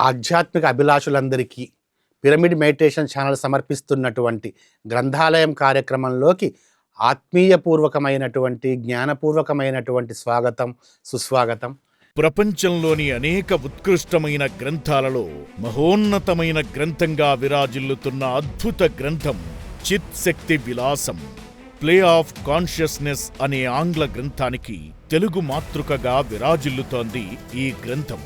ఆధ్యాత్మిక అభిలాషులందరికీ pyramid meditation channel సమర్పిస్తున్నటువంటి గ్రంథాలయం కార్యక్రమంలోకి ఆత్మీయపూర్వకమైనటువంటి జ్ఞానపూర్వకమైనటువంటి స్వాగతం, సుస్వాగతం. ప్రపంచంలోని అనేక ఉత్కృష్టమైన గ్రంథాలలో మహోన్నతమైన గ్రంథంగా విరాజిల్లుతున్న అద్భుత గ్రంథం చిత్ శక్తి విలాసం, ప్లే ఆఫ్ కాన్షియస్నెస్ అనే ఆంగ్ల గ్రంథానికి తెలుగు మాతృకగా విరాజిల్లుతోంది ఈ గ్రంథం.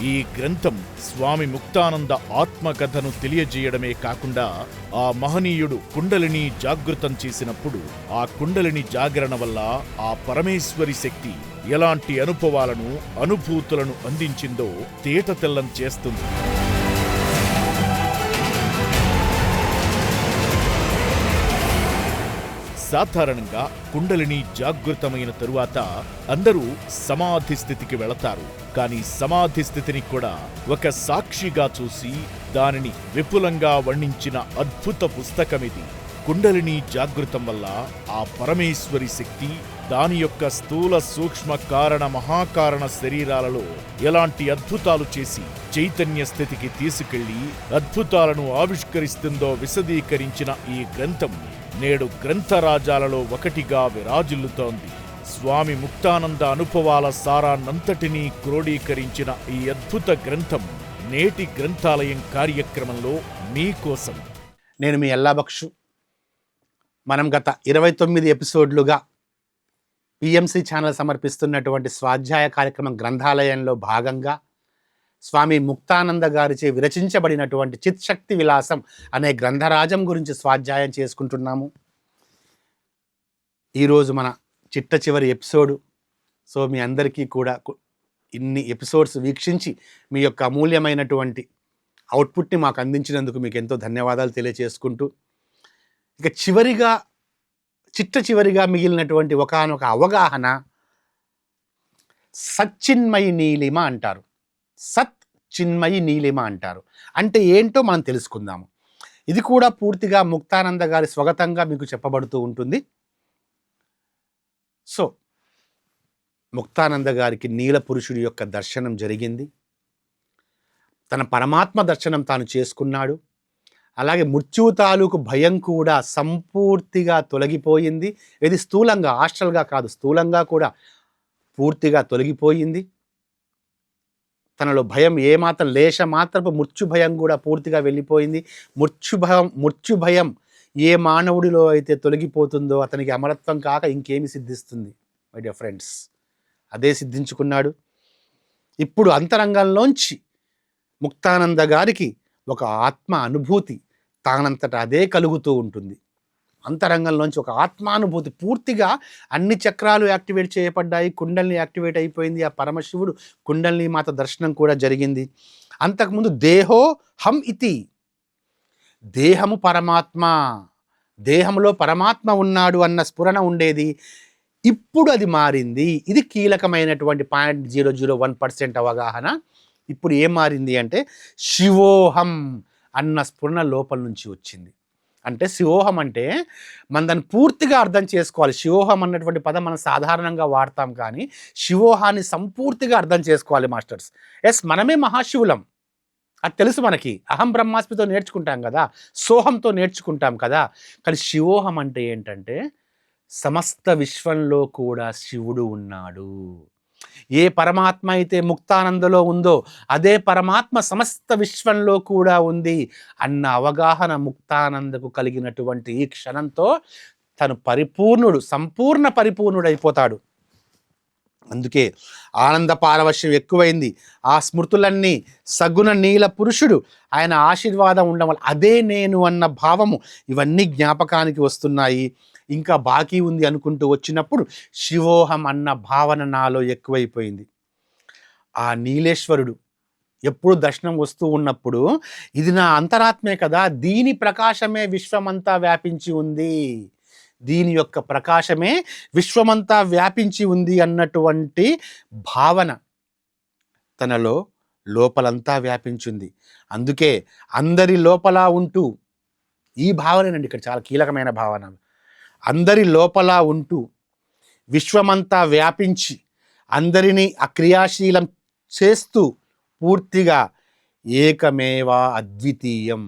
ఈ గ్రంథం స్వామి ముక్తానంద ఆత్మకథను తెలియజేయడమే కాకుండా ఆ మహనీయుడు కుండలిని జాగృతం చేసినప్పుడు ఆ కుండలిని జాగరణ వల్ల ఆ పరమేశ్వరి శక్తి ఎలాంటి అనుభవాలను, అనుభూతులను అందించిందో తేటతెల్లం చేస్తుంది. సాధారణంగా కుండలిని జాగృతమైన తరువాత అందరూ సమాధి స్థితికి వెళతారు. కానీ సమాధి స్థితిని కూడా ఒక సాక్షిగా చూసి దానిని విపులంగా వర్ణించిన అద్భుత పుస్తకమిది. కుండలిని జాగృతం వల్ల ఆ పరమేశ్వరి శక్తి దాని యొక్క స్థూల సూక్ష్మ కారణ మహాకారణ శరీరాలలో ఎలాంటి అద్భుతాలు చేసి చైతన్య స్థితికి తీసుకెళ్లి అద్భుతాలను ఆవిష్కరిస్తుందో విశదీకరించిన ఈ గ్రంథం నేడు గ్రంథరాజాలలో ఒకటిగా విరాజిల్లుతోంది. స్వామి ముక్తానంద అనుభవాల సారాన్నంతటినీ క్రోడీకరించిన ఈ అద్భుత గ్రంథం నేటి గ్రంథాలయం కార్యక్రమంలో మీకోసం. నేను మీ ఎల్లాబక్షు. మనం గత 29 ఎపిసోడ్లుగా పిఎంసి ఛానల్ సమర్పిస్తున్నటువంటి స్వాధ్యాయ కార్యక్రమం గ్రంథాలయంలో భాగంగా స్వామి ముక్తానంద గారిచే విరచించబడినటువంటి చిత్శక్తి విలాసం అనే గ్రంథరాజం గురించి స్వాధ్యాయం చేసుకుంటున్నాము. ఈరోజు మన చిట్ట చివరి ఎపిసోడు. సో మీ అందరికీ కూడా ఇన్ని ఎపిసోడ్స్ వీక్షించి మీ యొక్క అమూల్యమైనటువంటి అవుట్పుట్ని మాకు అందించినందుకు మీకు ఎంతో ధన్యవాదాలు తెలియజేసుకుంటూ, ఇక చిట్ట చివరిగా మిగిలినటువంటి ఒకానొక అవగాహన సచ్చిన్మయి నీలిమ అంటారు. సత్ చిన్మయి నీలిమ అంటారు. అంటే ఏంటో మనం తెలుసుకుందాము. ఇది కూడా పూర్తిగా ముక్తానంద గారి స్వగతంగా మీకు చెప్పబడుతూ ఉంటుంది. సో ముక్తానంద గారికి నీల పురుషుడి యొక్క దర్శనం జరిగింది. తన పరమాత్మ దర్శనం తాను చేసుకున్నాడు. అలాగే మృత్యువు తాలూకు భయం కూడా సంపూర్తిగా తొలగిపోయింది. ఇది స్థూలంగా, ఆస్ట్రల్గా కాదు, స్థూలంగా కూడా పూర్తిగా తొలగిపోయింది. తనలో భయం ఏమాత్రం లేశమాత్రపు మృత్యు భయం కూడా పూర్తిగా వెళ్ళిపోయింది. మృత్యు భయం ఏ మానవుడిలో అయితే తొలగిపోతుందో అతనికి అమరత్వం కాక ఇంకేమి సిద్ధిస్తుంది మై డియర్ ఫ్రెండ్స్. అదే సిద్ధించుకున్నాడు. ఇప్పుడు అంతరంగంలోంచి ముక్తానంద గారికి ఒక ఆత్మ అనుభూతి తానంతట అదే కలుగుతూ ఉంటుంది. అంతరంగంలోంచి ఒక ఆత్మానుభూతి, పూర్తిగా అన్ని చక్రాలు యాక్టివేట్ చేయబడ్డాయి. కుండలిని యాక్టివేట్ అయిపోయింది. ఆ పరమశివుడు కుండలిని మాత దర్శనం కూడా జరిగింది. అంతకుముందు దేహో హం ఇతి, దేహము పరమాత్మ, దేహంలో పరమాత్మ ఉన్నాడు అన్న స్ఫురణ ఉండేది. ఇప్పుడు అది మారింది. ఇది కీలకమైనటువంటి 0.001% అవగాహన. ఇప్పుడు ఏం మారింది అంటే శివోహం అన్న స్ఫురణ లోపల నుంచి వచ్చింది. అంటే శివోహం అంటే మనం దాన్ని పూర్తిగా అర్థం చేసుకోవాలి. శివోహం అన్నటువంటి పదం మనం సాధారణంగా వాడతాం, కానీ శివోహాన్ని సంపూర్తిగా అర్థం చేసుకోవాలి మాస్టర్స్. ఎస్, మనమే మహాశివులం, అది తెలుసు మనకి. అహం బ్రహ్మాస్మితో నేర్చుకుంటాం కదా, సోహంతో నేర్చుకుంటాం కదా. కానీ శివోహం అంటే ఏంటంటే సమస్త విశ్వంలో కూడా శివుడు ఉన్నాడు. ఏ పరమాత్మ అయితే ముక్తానందలో ఉందో అదే పరమాత్మ సమస్త విశ్వంలో కూడా ఉంది అన్న అవగాహన ముక్తానందకు కలిగినటువంటి ఈ క్షణంతో తను సంపూర్ణ పరిపూర్ణుడైపోతాడు. అందుకే ఆనంద పారవశ్యం ఎక్కువైంది. ఆ స్మృతులన్నీ సగుణ నీల పురుషుడు, ఆయన ఆశీర్వాదం ఉండడం వల్ల అదే నేను అన్న భావము ఇవన్నీ జ్ఞాపకానికి వస్తున్నాయి. ఇంకా బాకీ ఉంది అనుకుంటూ వచ్చినప్పుడు శివోహం అన్న భావన నాలో ఎక్కువైపోయింది. ఆ నీలేశ్వరుడు ఎప్పుడు దర్శనం వస్తూ ఉన్నప్పుడు ఇది నా అంతరాత్మే కదా, దీని ప్రకాశమే విశ్వమంతా వ్యాపించి ఉంది, దీని యొక్క ప్రకాశమే విశ్వమంతా వ్యాపించి ఉంది అన్నటువంటి భావన తనలో లోపలంతా వ్యాపించింది. అందుకే అందరి లోపల ఉంటూ, ఈ భావనేనండి ఇక్కడ చాలా కీలకమైన భావన, అందరి లోపల ఉంటూ విశ్వమంతా వ్యాపించి అందరినీ అక్రియాశీలం చేస్తూ పూర్తిగా ఏకమేవా అద్వితీయం,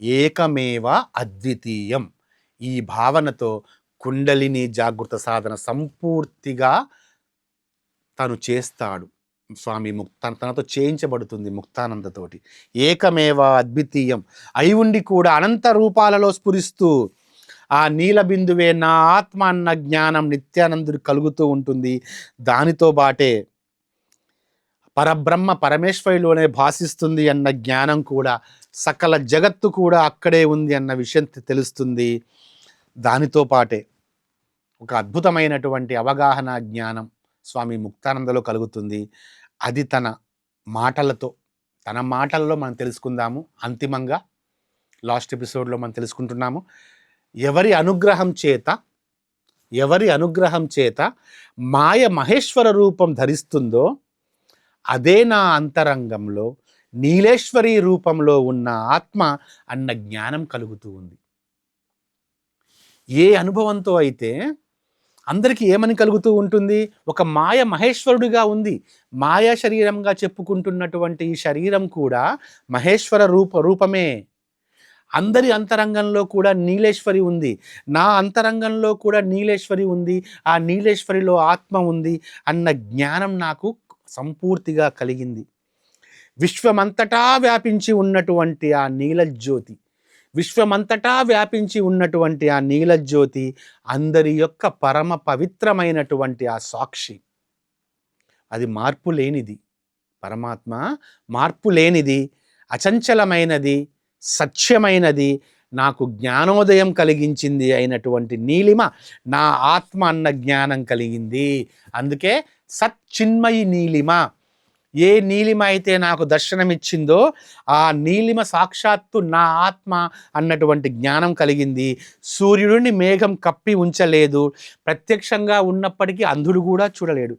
ఏకమేవ అద్వితీయం. ఈ భావనతో కుండలిని జాగృత సాధన సంపూర్తిగా తను చేస్తాడు. స్వామి తనతో చేయించబడుతుంది ముక్తానందతోటి. ఏకమేవ అద్వితీయం అయి ఉండి కూడా అనంత రూపాలలో స్ఫురిస్తూ ఆ నీల బిందువే నా ఆత్మ అన్న జ్ఞానం నిత్యానందుడు కలుగుతూ ఉంటుంది. దానితో బాటే పరబ్రహ్మ పరమేశ్వరిలోనే భాసిస్తుంది అన్న జ్ఞానం కూడా, సకల జగత్తు కూడా అక్కడే ఉంది అన్న విషయం తెలుస్తుంది. దానితో పాటే ఒక అద్భుతమైనటువంటి అవగాహన జ్ఞానం స్వామి ముక్తానందలో కలుగుతుంది. అది తన మాటలలో మనం తెలుసుకుందాము. అంతిమంగా లాస్ట్ ఎపిసోడ్లో మనం తెలుసుకుంటున్నాము, ఎవరి అనుగ్రహం చేత మాయ మహేశ్వర రూపం ధరిస్తుందో అదే నా అంతరంగంలో నీలేశ్వరి రూపంలో ఉన్న ఆత్మ అన్న జ్ఞానం కలుగుతూ ఉంది. ఏ అనుభవంతో అయితే అందరికీ ఏమని కలుగుతూ ఉంటుంది, ఒక మాయ మహేశ్వరుడిగా ఉంది. మాయా శరీరంగా చెప్పుకుంటున్నటువంటి ఈ శరీరం కూడా మహేశ్వర రూపమే. అందరి అంతరంగంలో కూడా నీలేశ్వరి ఉంది, నా అంతరంగంలో కూడా నీలేశ్వరి ఉంది, ఆ నీలేశ్వరిలో ఆత్మ ఉంది అన్న జ్ఞానం నాకు సంపూర్తిగా కలిగింది. విశ్వమంతటా వ్యాపించి ఉన్నటువంటి ఆ నీలజ్యోతి, అందరి యొక్క పరమ పవిత్రమైనటువంటి ఆ సాక్షి, అది మార్పు లేనిది. పరమాత్మ మార్పు లేనిది, అచంచలమైనది, సత్యమైనది, నాకు జ్ఞానోదయం కలిగించింది అయినటువంటి నీలిమ నా ఆత్మ అన్న జ్ఞానం కలిగింది. అందుకే సచ్చిన్మయి నీలిమ. ఏ నీలిమ అయితే నాకు దర్శనమిచ్చిందో ఆ నీలిమ సాక్షాత్తు నా ఆత్మ అన్నటువంటి జ్ఞానం కలిగింది. సూర్యుడిని మేఘం కప్పి ఉంచలేదు, ప్రత్యక్షంగా ఉన్నప్పటికీ అంధుడు కూడా చూడలేడు.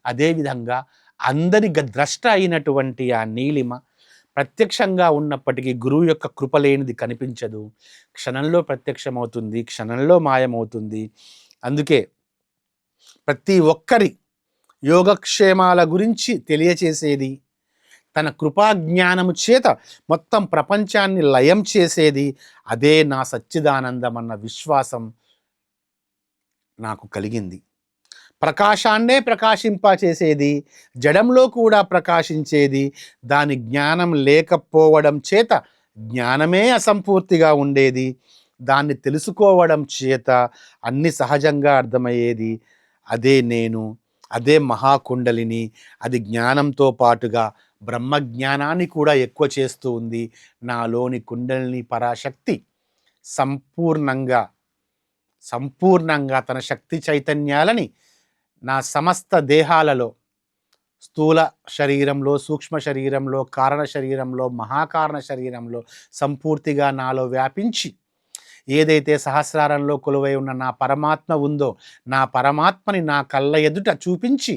అదేవిధంగా అందరి ద్రష్ట అయినటువంటి ఆ నీలిమ ప్రత్యక్షంగా ఉన్నప్పటికీ గురువు యొక్క కృప లేనిది కనిపించదు. క్షణంలో ప్రత్యక్షమవుతుంది, క్షణంలో మాయమవుతుంది. అందుకే ప్రతి ఒక్కరి యోగక్షేమాల గురించి తెలియచేసేది, తన కృపాజ్ఞానము చేత మొత్తం ప్రపంచాన్ని లయం చేసేది అదే నా సచ్చిదానందం అన్న విశ్వాసం నాకు కలిగింది. ప్రకాశాన్నే ప్రకాశింపచేసేది, జడంలో కూడా ప్రకాశించేది, దాని జ్ఞానం లేకపోవడం చేత జ్ఞానమే అసంపూర్తిగా ఉండేది, దాన్ని తెలుసుకోవడం చేత అన్ని సహజంగా అర్థమయ్యేది. అదే నేను, అదే మహాకుండలిని. అది జ్ఞానంతో పాటుగా బ్రహ్మజ్ఞానాన్ని కూడా ఎక్కువ చేస్తూ ఉంది. నాలోని కుండలిని పరాశక్తి సంపూర్ణంగా తన శక్తి చైతన్యాలని నా సమస్త దేహాలలో, స్థూల శరీరంలో, సూక్ష్మ శరీరంలో, కారణ శరీరంలో, మహాకారణ శరీరంలో సంపూర్తిగా నాలో వ్యాపించి ఏదైతే సహస్రారంలో కొలువై ఉన్న నా పరమాత్మ ఉందో, నా పరమాత్మని నా కళ్ళ ఎదుట చూపించి,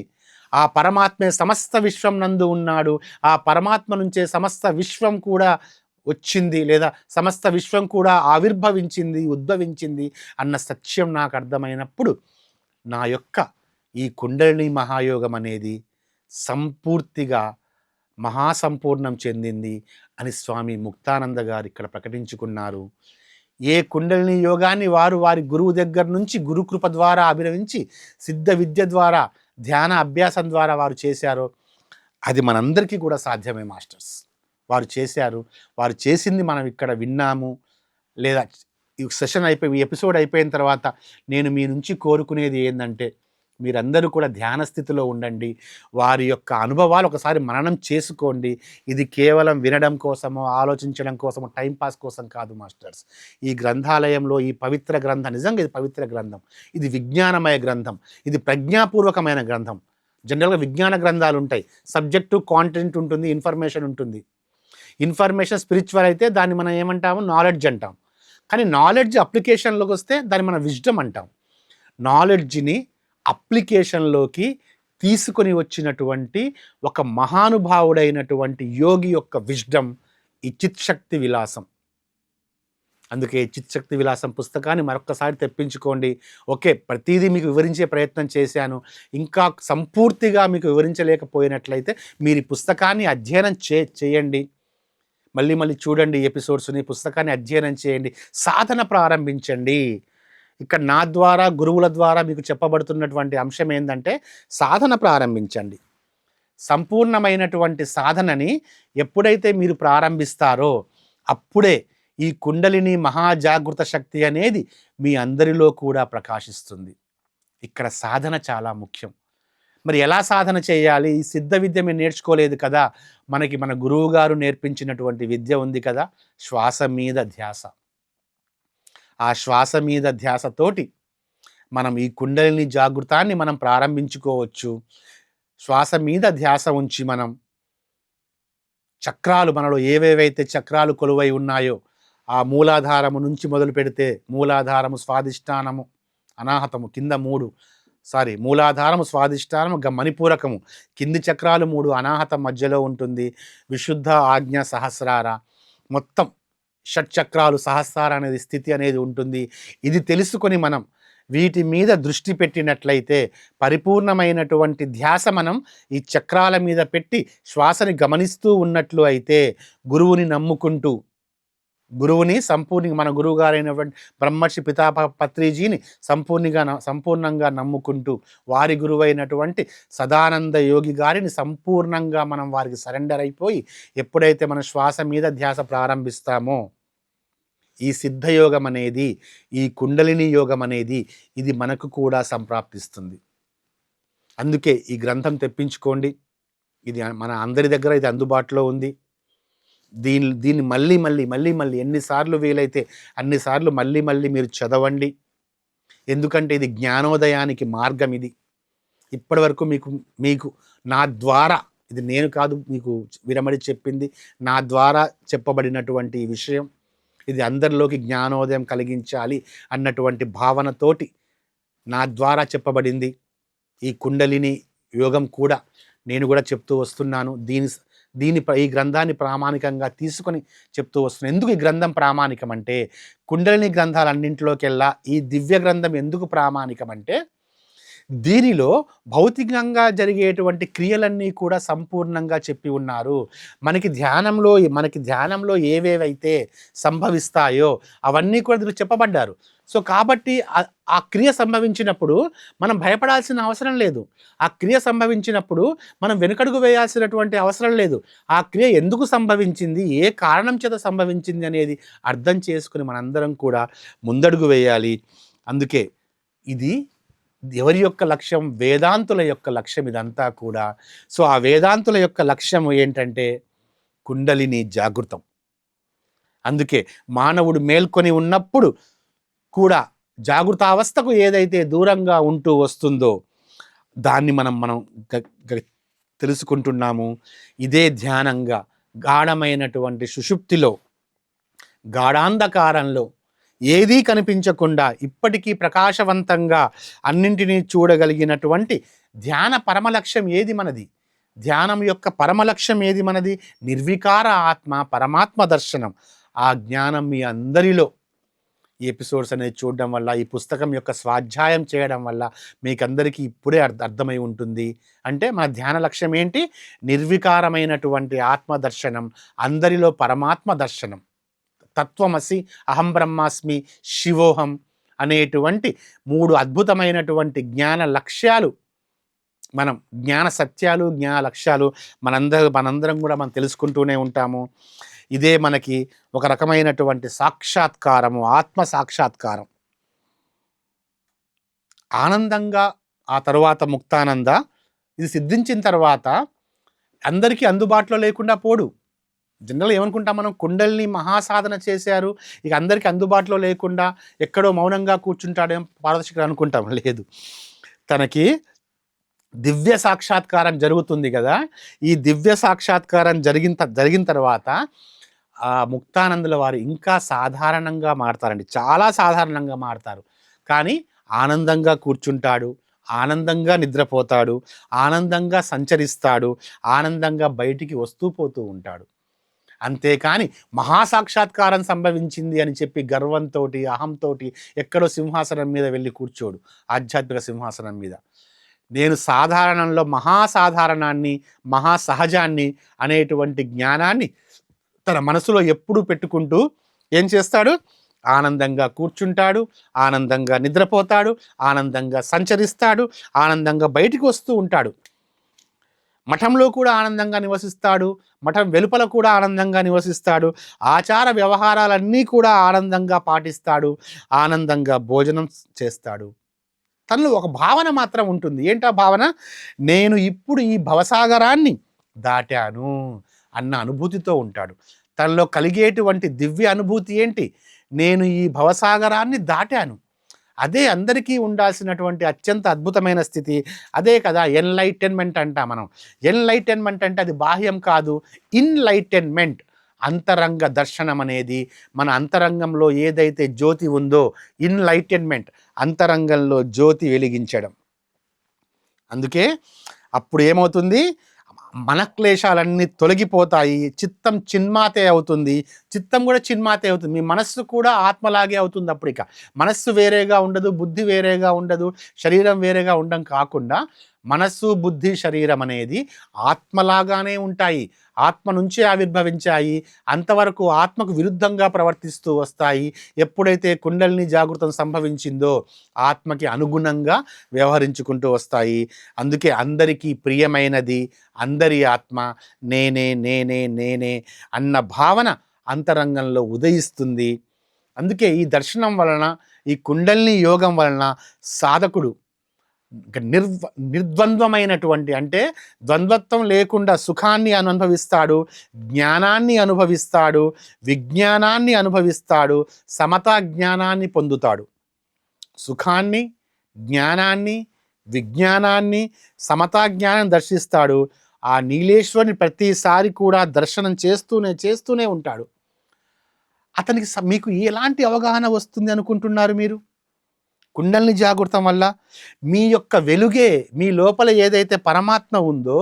ఆ పరమాత్మే సమస్త విశ్వం నందు ఉన్నాడు, ఆ పరమాత్మ నుంచే సమస్త విశ్వం కూడా వచ్చింది, లేదా సమస్త విశ్వం కూడా ఆవిర్భవించింది, ఉద్భవించింది అన్న సత్యం నాకు అర్థమైనప్పుడు నా యొక్క ఈ కుండలిని మహాయోగం అనేది సంపూర్తిగా మహాసంపూర్ణం చెందింది అని స్వామి ముక్తానంద గారు ఇక్కడ ప్రకటించుకున్నారు. ఏ కుండలిని యోగాన్ని వారు వారి గురువు దగ్గర నుంచి గురుకృప ద్వారా అభినవించి సిద్ధ విద్య ద్వారా ధ్యాన అభ్యాసం ద్వారా వారు చేశారో అది మనందరికీ కూడా సాధ్యమే మాస్టర్స్. వారు చేశారు, వారు చేసింది మనం ఇక్కడ విన్నాము. లేదా ఈ సెషన్ అయిపోయి, ఈ ఎపిసోడ్ అయిపోయిన తర్వాత నేను మీ నుంచి కోరుకునేది ఏంటంటే, మీరందరూ కూడా ధ్యాన స్థితిలో ఉండండి, వారి యొక్క అనుభవాలు ఒకసారి మననం చేసుకోండి. ఇది కేవలం వినడం కోసమో, ఆలోచించడం కోసమో, టైంపాస్ కోసం కాదు మాస్టర్స్. ఈ గ్రంథాలయంలో ఈ పవిత్ర గ్రంథం, నిజంగా ఇది పవిత్ర గ్రంథం, ఇది విజ్ఞానమయ గ్రంథం, ఇది ప్రజ్ఞాపూర్వకమైన గ్రంథం. జనరల్గా విజ్ఞాన గ్రంథాలు ఉంటాయి, సబ్జెక్టు కాంటెంట్ ఉంటుంది, ఇన్ఫర్మేషన్ ఉంటుంది. ఇన్ఫర్మేషన్ స్పిరిచువల్ అయితే దాన్ని మనం ఏమంటాము, నాలెడ్జ్ అంటాం. కానీ నాలెడ్జ్ అప్లికేషన్లోకి వస్తే దాన్ని మనం విజ్డమ్ అంటాం. నాలెడ్జ్ని అప్లికేషన్లోకి తీసుకొని వచ్చినటువంటి ఒక మహానుభావుడైనటువంటి యోగి యొక్క విజ్డమ్ ఈ చిత్శక్తి విలాసం. అందుకే చిత్శక్తి విలాసం పుస్తకాన్ని మరొక్కసారి తెప్పించుకోండి. ఓకే, ప్రతిదీ మీకు వివరించే ప్రయత్నం చేశాను. ఇంకా సంపూర్తిగా మీకు వివరించలేకపోయినట్లయితే మీరు ఈ పుస్తకాన్ని అధ్యయనం చేయండి. మళ్ళీ మళ్ళీ చూడండి ఎపిసోడ్స్ని, పుస్తకాన్ని అధ్యయనం చేయండి, సాధన ప్రారంభించండి. ఇక్కడ నా ద్వారా, గురువుల ద్వారా మీకు చెప్పబడుతున్నటువంటి అంశం ఏంటంటే సాధన ప్రారంభించండి. సంపూర్ణమైనటువంటి సాధనని ఎప్పుడైతే మీరు ప్రారంభిస్తారో అప్పుడే ఈ కుండలిని మహాజాగృత శక్తి అనేది మీ అందరిలో కూడా ప్రకాశిస్తుంది. ఇక్కడ సాధన చాలా ముఖ్యం. మరి ఎలా సాధన చేయాలి? ఈ సిద్ధ విద్య మీరు నేర్చుకోలేదు కదా, మనకి మన గురువు గారు నేర్పించినటువంటి విద్య ఉంది కదా, శ్వాస మీద ధ్యాస. ఆ శ్వాస మీద ధ్యాసతోటి మనం ఈ కుండలిని జాగృతాన్ని మనం ప్రారంభించుకోవచ్చు. శ్వాస మీద ధ్యాస ఉంచి మనం చక్రాలు, మనలో ఏవేవైతే చక్రాలు కొలువై ఉన్నాయో ఆ మూలాధారము నుంచి మొదలు పెడితే మూలాధారము, స్వాదిష్టానము, అనాహతము కింద 3, మూలాధారము, స్వాదిష్టానము, మణిపూరకము కింది చక్రాలు 3, అనాహతం మధ్యలో ఉంటుంది, విశుద్ధ, ఆజ్ఞ, సహస్రార, మొత్తం షట్చక్రాలు, సహస్రార అనేది స్థితి అనేది ఉంటుంది. ఇది తెలుసుకొని మనం వీటి మీద దృష్టి పెట్టినట్లయితే పరిపూర్ణమైనటువంటి ధ్యాస మనం ఈ చక్రాల మీద పెట్టి శ్వాసని గమనిస్తూ ఉన్నట్లు అయితే గురువుని నమ్ముకుంటూ, గురువుని సంపూర్ణంగా, మన గురువు గారైనటువంటి బ్రహ్మర్షి పితాపత్రిజీని సంపూర్ణంగా నమ్ముకుంటూ, వారి గురువైనటువంటి సదానంద యోగి గారిని సంపూర్ణంగా మనం వారికి సరెండర్ అయిపోయి ఎప్పుడైతే మన శ్వాస మీద ధ్యాస ప్రారంభిస్తామో ఈ సిద్ధయోగం అనేది, ఈ కుండలిని యోగం అనేది ఇది మనకు కూడా సంప్రాప్తిస్తుంది. అందుకే ఈ గ్రంథం తెప్పించుకోండి. ఇది మన అందరి దగ్గర ఇది అందుబాటులో ఉంది. దీన్ని మళ్ళీ ఎన్నిసార్లు వీలైతే అన్నిసార్లు మళ్ళీ మీరు చదవండి. ఎందుకంటే ఇది జ్ఞానోదయానికి మార్గం. ఇది ఇప్పటి వరకు మీకు నా ద్వారా, ఇది నేను కాదు మీకు విరమడి చెప్పింది, నా ద్వారా చెప్పబడినటువంటి ఈ విషయం, ఇది అందరిలోకి జ్ఞానోదయం కలిగించాలి అన్నటువంటి భావనతోటి నా ద్వారా చెప్పబడింది. ఈ కుండలిని యోగం కూడా నేను కూడా చెప్తూ వస్తున్నాను. ఈ గ్రంథాన్ని ప్రామాణికంగా తీసుకొని చెప్తూ వస్తున్నాను. ఎందుకు ఈ గ్రంథం ప్రామాణికం అంటే, కుండలిని గ్రంథాలన్నింటిలోకెల్లా ఈ దివ్య గ్రంథం ఎందుకు ప్రామాణికం అంటే, దీనిలో భౌతికంగా జరిగేటువంటి క్రియలన్నీ కూడా సంపూర్ణంగా చెప్పి ఉన్నారు. మనకి ధ్యానంలో ఏవేవైతే సంభవిస్తాయో అవన్నీ కూడా దీనికి చెప్పబడ్డారు. సో కాబట్టి ఆ క్రియ సంభవించినప్పుడు మనం భయపడాల్సిన అవసరం లేదు. ఆ క్రియ సంభవించినప్పుడు మనం వెనుకడుగు వేయాల్సినటువంటి అవసరం లేదు. ఆ క్రియ ఎందుకు సంభవించింది, ఏ కారణం చేత సంభవించింది అనేది అర్థం చేసుకుని మనందరం కూడా ముందడుగు వేయాలి. అందుకే ఇది ఎవరి యొక్క లక్ష్యం? వేదాంతుల యొక్క లక్ష్యం ఇదంతా కూడా. సో ఆ వేదాంతుల యొక్క లక్ష్యం ఏంటంటే కుండలిని జాగృతం. అందుకే మానవుడు మేల్కొని ఉన్నప్పుడు కూడా జాగృతావస్థకు ఏదైతే దూరంగా ఉంటూ వస్తుందో దాన్ని మనం తెలుసుకుంటున్నాము. ఇదే ధ్యానంగా గాఢమైనటువంటి సుషుప్తిలో, గాఢాంధకారంలో ఏదీ కనిపించకుండా ఇప్పటికీ ప్రకాశవంతంగా అన్నింటినీ చూడగలిగినటువంటి ధ్యాన పరమలక్ష్యం ఏది మనది? ధ్యానం యొక్క పరమలక్ష్యం ఏది మనది? నిర్వికార ఆత్మ, పరమాత్మ దర్శనం. ఆ జ్ఞానం మీ అందరిలో ఈ ఎపిసోడ్స్ అనేది చూడడం వల్ల, ఈ పుస్తకం యొక్క స్వాధ్యాయం చేయడం వల్ల మీకందరికీ ఇప్పుడే అర్థమై ఉంటుంది. అంటే మన ధ్యాన లక్ష్యం ఏంటి? నిర్వికారమైనటువంటి ఆత్మ దర్శనం, అందరిలో పరమాత్మ దర్శనం. తత్వమసి, అహం బ్రహ్మాస్మి, శివోహం అనేటువంటి 3 అద్భుతమైనటువంటి జ్ఞాన లక్ష్యాలు, జ్ఞాన సత్యాలు, జ్ఞాన లక్ష్యాలు మనందరం కూడా మనం తెలుసుకుంటూనే ఉంటాము. ఇదే మనకి ఒక రకమైనటువంటి సాక్షాత్కారము, ఆత్మ సాక్షాత్కారం. ఆనందంగా ఆ తరువాత ముక్తానంద. ఇది సిద్ధించిన తర్వాత అందరికీ అందుబాటులో లేకుండా పోడు. జనరల్గా ఏమనుకుంటాం మనం, కుండలిని మహాసాధన చేశారు, ఇక అందరికీ అందుబాటులో లేకుండా ఎక్కడో మౌనంగా కూర్చుంటాడేం పారదర్శకుడు అనుకుంటాం. లేదు, తనకి దివ్య సాక్షాత్కారం జరుగుతుంది కదా. ఈ దివ్య సాక్షాత్కారం జరిగిన తర్వాత ఆ ముక్తానందుల వారు ఇంకా సాధారణంగా మారతారండి. చాలా సాధారణంగా మారతారు. కానీ ఆనందంగా కూర్చుంటాడు, ఆనందంగా నిద్రపోతాడు, ఆనందంగా సంచరిస్తాడు, ఆనందంగా బయటికి వస్తూ పోతూ ఉంటాడు. అంతేకాని మహాసాక్షాత్కారం సంభవించింది అని చెప్పి గర్వంతో అహంతో ఎక్కడో సింహాసనం మీద వెళ్ళి కూర్చోడు, ఆధ్యాత్మిక సింహాసనం మీద. నేను సాధారణంలో మహాసాధారణాన్ని మహాసహజాన్ని అనేటువంటి జ్ఞానాన్ని తన మనసులో ఎప్పుడూ పెట్టుకుంటూ ఏం చేస్తాడు, ఆనందంగా కూర్చుంటాడు, ఆనందంగా నిద్రపోతాడు, ఆనందంగా సంచరిస్తాడు, ఆనందంగా బయటికి వస్తూ ఉంటాడు. మఠంలో కూడా ఆనందంగా నివసిస్తాడు, మఠం వెలుపల కూడా ఆనందంగా నివసిస్తాడు, ఆచార వ్యవహారాలన్నీ కూడా ఆనందంగా పాటిస్తాడు, ఆనందంగా భోజనం చేస్తాడు. తనలో ఒక భావన మాత్రం ఉంటుంది. ఏంటా భావన? నేను ఇప్పుడు ఈ భవసాగరాన్ని దాటాను అన్న అనుభూతితో ఉంటాడు. తనలో కలిగేటువంటి దివ్య అనుభూతి ఏంటి? నేను ఈ భవసాగరాన్ని దాటాను. అదే అందరికీ ఉండాల్సినటువంటి అత్యంత అద్భుతమైన స్థితి. అదే కదా ఎన్లైటన్మెంట్ అంటాం మనం. ఎన్లైటన్మెంట్ అంటే అది బాహ్యం కాదు, ఇన్లైటన్మెంట్, అంతరంగ దర్శనం అనేది. మన అంతరంగంలో ఏదైతే జ్యోతి ఉందో, ఇన్లైటన్మెంట్, అంతరంగంలో జ్యోతి వెలిగించడం. అందుకే అప్పుడు ఏమవుతుంది, మనక్లేశాలన్నీ తొలగిపోతాయి, చిత్తం చిన్మాతే అవుతుంది, చిత్తం కూడా చిన్మాతే అవుతుంది. మీ మనస్సు కూడా ఆత్మలాగే అవుతుంది. అప్పుడు ఇక మనస్సు వేరేగా ఉండదు, బుద్ధి వేరేగా ఉండదు, శరీరం వేరేగా ఉండడం కాకుండా మనస్సు బుద్ధి శరీరం అనేది ఆత్మలాగానే ఉంటాయి, ఆత్మ నుంచే ఆవిర్భవించాయి, అంతవరకు ఆత్మకు విరుద్ధంగా ప్రవర్తిస్తూ వస్తాయి. ఎప్పుడైతే కుండలిని జాగృతం సంభవించిందో ఆత్మకి అనుగుణంగా వ్యవహరించుకుంటూ వస్తాయి. అందుకే అందరికీ ప్రియమైనది అందరి ఆత్మ నేనే నేనే నేనే అన్న భావన అంతరంగంలో ఉదయిస్తుంది. అందుకే ఈ దర్శనం వలన, ఈ కుండలిని యోగం వలన సాధకుడు నిర్ద్వంద్వమైనటువంటి, అంటే ద్వంద్వత్వం లేకుండా సుఖాన్ని అనుభవిస్తాడు, జ్ఞానాన్ని అనుభవిస్తాడు, విజ్ఞానాన్ని అనుభవిస్తాడు, సమతా జ్ఞానాన్ని పొందుతాడు. సుఖాన్ని, జ్ఞానాన్ని, విజ్ఞానాన్ని, సమతా జ్ఞానం దర్శిస్తాడు. ఆ నీలేశ్వరుని ప్రతిసారి కూడా దర్శనం చేస్తూనే ఉంటాడు. అతనికి మీకు ఎలాంటి అవగాహన వస్తుంది అనుకుంటున్నారు మీరు? కుండలిని జాగృతం వల్ల మీ యొక్క వెలుగే, మీ లోపల ఏదైతే పరమాత్మ ఉందో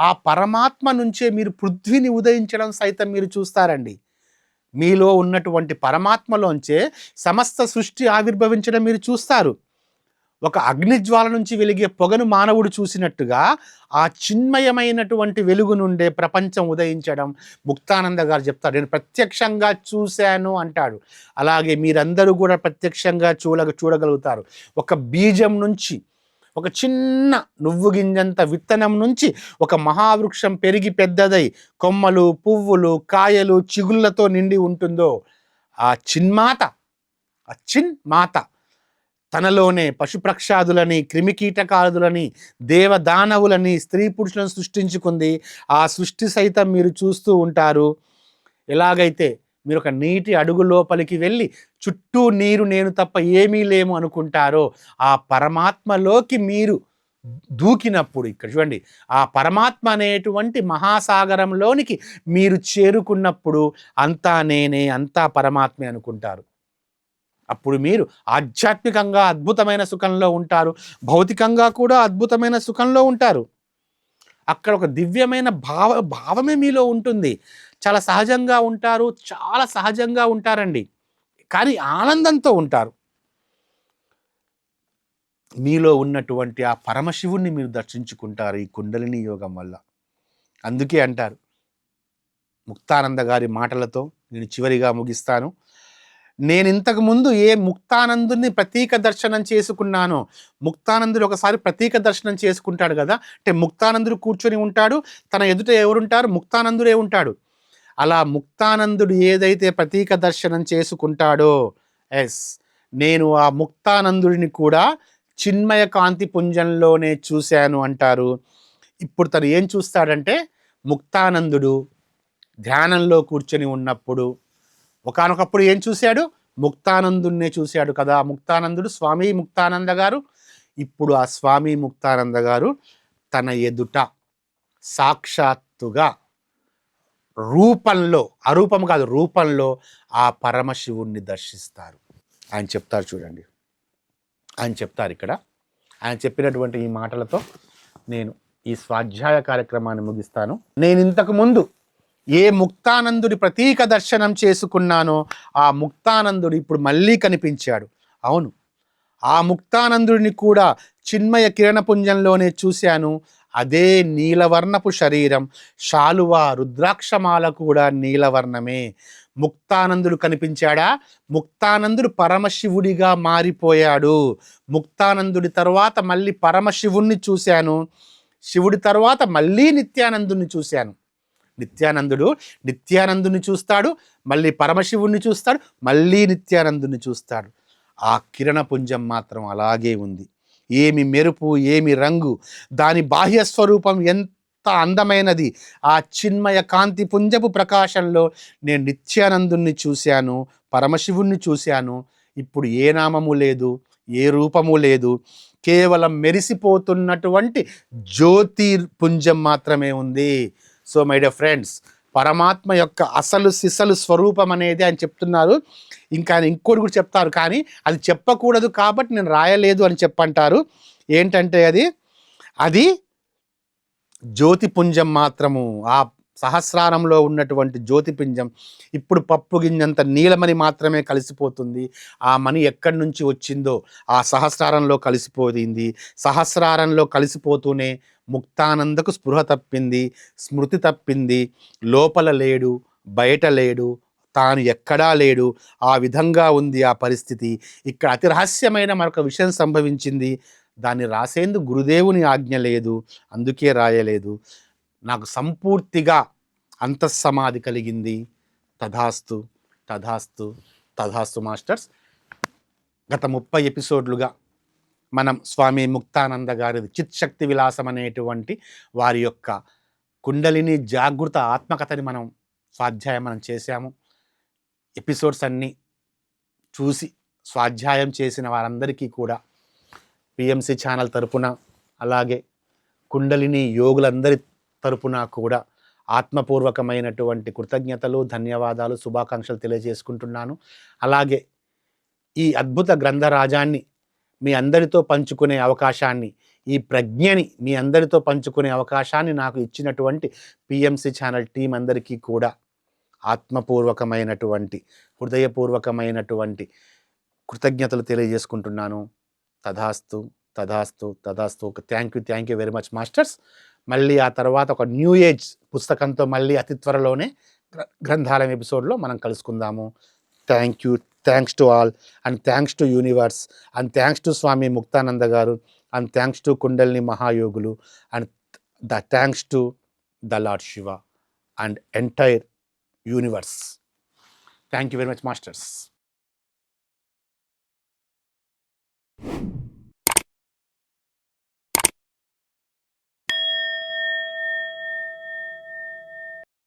ఆ పరమాత్మ నుంచే మీరు పృథ్వీని ఉదయించడం సైతం మీరు చూస్తారండి. మీలో ఉన్నటువంటి పరమాత్మలోంచే సమస్త సృష్టి ఆవిర్భవించడం మీరు చూస్తారు. ఒక అగ్నిజ్వాల నుంచి వెలిగే పొగను మానవుడు చూసినట్టుగా ఆ చిన్మయమైనటువంటి వెలుగు నుండే ప్రపంచం ఉదయించడం ముక్తానంద గారు చెప్తారు. నేను ప్రత్యక్షంగా చూశాను అంటాడు. అలాగే మీరందరూ కూడా ప్రత్యక్షంగా చూడగలుగుతారు. ఒక బీజం నుంచి, ఒక చిన్న నువ్వు గింజంత విత్తనం నుంచి ఒక మహావృక్షం పెరిగి పెద్దదై కొమ్మలు, పువ్వులు, కాయలు, చిగుళ్ళతో నిండి ఉంటుందో ఆ చిన్మాత, ఆ చిన్మాత తనలోనే పశుప్రక్షాదులని, క్రిమికీటకాదులని, దేవదానవులని, స్త్రీ పురుషులను సృష్టించుకుంది. ఆ సృష్టి సైతం మీరు చూస్తూ ఉంటారు. ఎలాగైతే మీరు ఒక నీటి అడుగు లోపలికి వెళ్ళి చుట్టూ నీరు నేను తప్ప ఏమీ లేము అనుకుంటారో ఆ పరమాత్మలోకి మీరు దూకినప్పుడు, ఇక్కడ చూడండి, ఆ పరమాత్మ అనేటువంటి మహాసాగరంలోనికి మీరు చేరుకున్నప్పుడు అంతా నేనే, అంతా పరమాత్మే అనుకుంటారు. అప్పుడు మీరు ఆధ్యాత్మికంగా అద్భుతమైన సుఖంలో ఉంటారు, భౌతికంగా కూడా అద్భుతమైన సుఖంలో ఉంటారు. అక్కడ ఒక దివ్యమైన భావమే మీలో ఉంటుంది. చాలా సహజంగా ఉంటారు, చాలా సహజంగా ఉంటారండి, కానీ ఆనందంతో ఉంటారు. మీలో ఉన్నటువంటి ఆ పరమశివుణ్ణి మీరు దర్శించుకుంటారు ఈ కుండలిని యోగం వల్ల. అందుకే అంటారు ముక్తానంద గారి మాటలతో నేను చివరిగా ముగిస్తాను. నేను ఇంతకు ముందు ఏ ముక్తానందుని ప్రతీక దర్శనం చేసుకున్నానో, ముక్తానందుడు ఒకసారి ప్రతీక దర్శనం చేసుకుంటాడు కదా, అంటే ముక్తానందుడు కూర్చొని ఉంటాడు, తన ఎదుట ఎవరుంటారు? ముక్తానందుడే ఉంటాడు. అలా ముక్తానందుడు ఏదైతే ప్రతీక దర్శనం చేసుకుంటాడో, నేను ఆ ముక్తానందుడిని కూడా చిన్మయ కాంతి పుంజంలోనే చూశాను అంటారు. ఇప్పుడు తను ఏం చూస్తాడంటే, ముక్తానందుడు ధ్యానంలో కూర్చొని ఉన్నప్పుడు ఒకానొకప్పుడు ఏం చూశాడు? ముక్తానందున్నే చూశాడు కదా. ముక్తానందుడు స్వామి ముక్తానంద గారు. ఇప్పుడు ఆ స్వామి ముక్తానంద గారు తన ఎదుట సాక్షాత్తుగా రూపంలో, అరూపం కాదు రూపంలో ఆ పరమశివుణ్ణి దర్శిస్తారు. ఆయన చెప్తారు చూడండి, ఆయన చెప్తారు ఇక్కడ. ఆయన చెప్పినటువంటి ఈ మాటలతో నేను ఈ స్వాధ్యాయ కార్యక్రమాన్ని ముగిస్తాను. నేను ఇంతకు ముందు ఏ ముక్తానందుడి ప్రతీక దర్శనం చేసుకున్నానో ఆ ముక్తానందుడు ఇప్పుడు మళ్ళీ కనిపించాడు. అవును, ఆ ముక్తానందుడిని కూడా చిన్మయ కిరణపుంజంలోనే చూశాను. అదే నీలవర్ణపు శరీరం, శాలువ రుద్రాక్షమాల కూడా నీలవర్ణమే. ముక్తానందుడు కనిపించాడా? ముక్తానందుడు పరమశివుడిగా మారిపోయాడు. ముక్తానందుడి తర్వాత మళ్ళీ పరమశివుణ్ణి చూశాను. శివుడి తర్వాత మళ్ళీ నిత్యానందుని చూశాను. నిత్యానందుని చూస్తాడు, మళ్ళీ పరమశివుణ్ణి చూస్తాడు, మళ్ళీ నిత్యానందుని చూస్తాడు. ఆ కిరణపుంజం మాత్రం అలాగే ఉంది. ఏమి మెరుపు, ఏమి రంగు, దాని బాహ్య స్వరూపం ఎంత అందమైనది. ఆ చిన్మయ కాంతి పుంజపు ప్రకాశంలో నేను నిత్యానందుని చూశాను, పరమశివుణ్ణి చూశాను. ఇప్పుడు ఏ నామము లేదు, ఏ రూపము లేదు, కేవలం మెరిసిపోతున్నటువంటి జ్యోతిర్పుంజం మాత్రమే ఉంది. సో మై డియర్ ఫ్రెండ్స్, పరమాత్మ యొక్క అసలు సిసలు స్వరూపం అనేది ఆయన చెప్తున్నారు. ఇంకా ఆయన ఇంకోటి కూడా చెప్తారు, కానీ అది చెప్పకూడదు కాబట్టి నేను రాయలేదు అని చెప్పంటారు. ఏంటంటే అది జ్యోతిపుంజం మాత్రము. ఆ సహస్రారంలో ఉన్నటువంటి జ్యోతిపుంజం ఇప్పుడు పప్పు గింజంత నీలమణి మాత్రమే కలిసిపోతుంది. ఆ మణి ఎక్కడి నుంచి వచ్చిందో ఆ సహస్రారంలో కలిసిపోయింది. సహస్రారంలో కలిసిపోతూనే ముక్తానందకు స్పృహ తప్పింది, స్మృతి తప్పింది. లోపల లేడు, బయట లేడు, తాను ఎక్కడా లేడు. ఆ విధంగా ఉంది ఆ పరిస్థితి. ఇక్కడ అతి రహస్యమైన మరొక విషయం సంభవించింది. దాన్ని రాసేందుకు గురుదేవుని ఆజ్ఞ లేదు, అందుకే రాయలేదు. నాకు సంపూర్తిగా అంతఃసమాధి కలిగింది. తథాస్తు, తథాస్తు, తథాస్తు మాస్టర్స్. గత 30 ఎపిసోడ్లుగా మనం స్వామి ముక్తానంద గారి చిత్శక్తి విలాసం అనేటువంటి వారి యొక్క కుండలిని జాగృత ఆత్మకథని మనం చేశాము. ఎపిసోడ్స్ అన్నీ చూసి స్వాధ్యాయం చేసిన వారందరికీ కూడా పిఎంసి ఛానల్ తరపున, అలాగే కుండలిని యోగులందరి తరపున కూడా ఆత్మపూర్వకమైనటువంటి కృతజ్ఞతలు, ధన్యవాదాలు, శుభాకాంక్షలు తెలియజేసుకుంటున్నాను. అలాగే ఈ అద్భుత గ్రంథరాజాన్ని మీ అందరితో పంచుకునే అవకాశాన్ని, ఈ ప్రజ్ఞని మీ అందరితో పంచుకునే అవకాశాన్ని నాకు ఇచ్చినటువంటి పిఎంసి ఛానల్ టీం అందరికీ కూడా ఆత్మపూర్వకమైనటువంటి, హృదయపూర్వకమైనటువంటి కృతజ్ఞతలు తెలియజేసుకుంటున్నాను. తథాస్తు, తథాస్తు, తథాస్తు. Thank you very much masters. మళ్ళీ ఆ తర్వాత ఒక న్యూ ఏజ్ పుస్తకంతో మళ్ళీ అతి త్వరలోనే గ్రంథాలయం ఎపిసోడ్లో మనం కలుసుకుందాము. Thanks to all, and thanks to universe, and thanks to Swami Muktananda గారు, అండ్ థ్యాంక్స్ టు కుండలిని మహాయోగులు, and thanks to the Lord Shiva and entire universe. Thank you very much masters.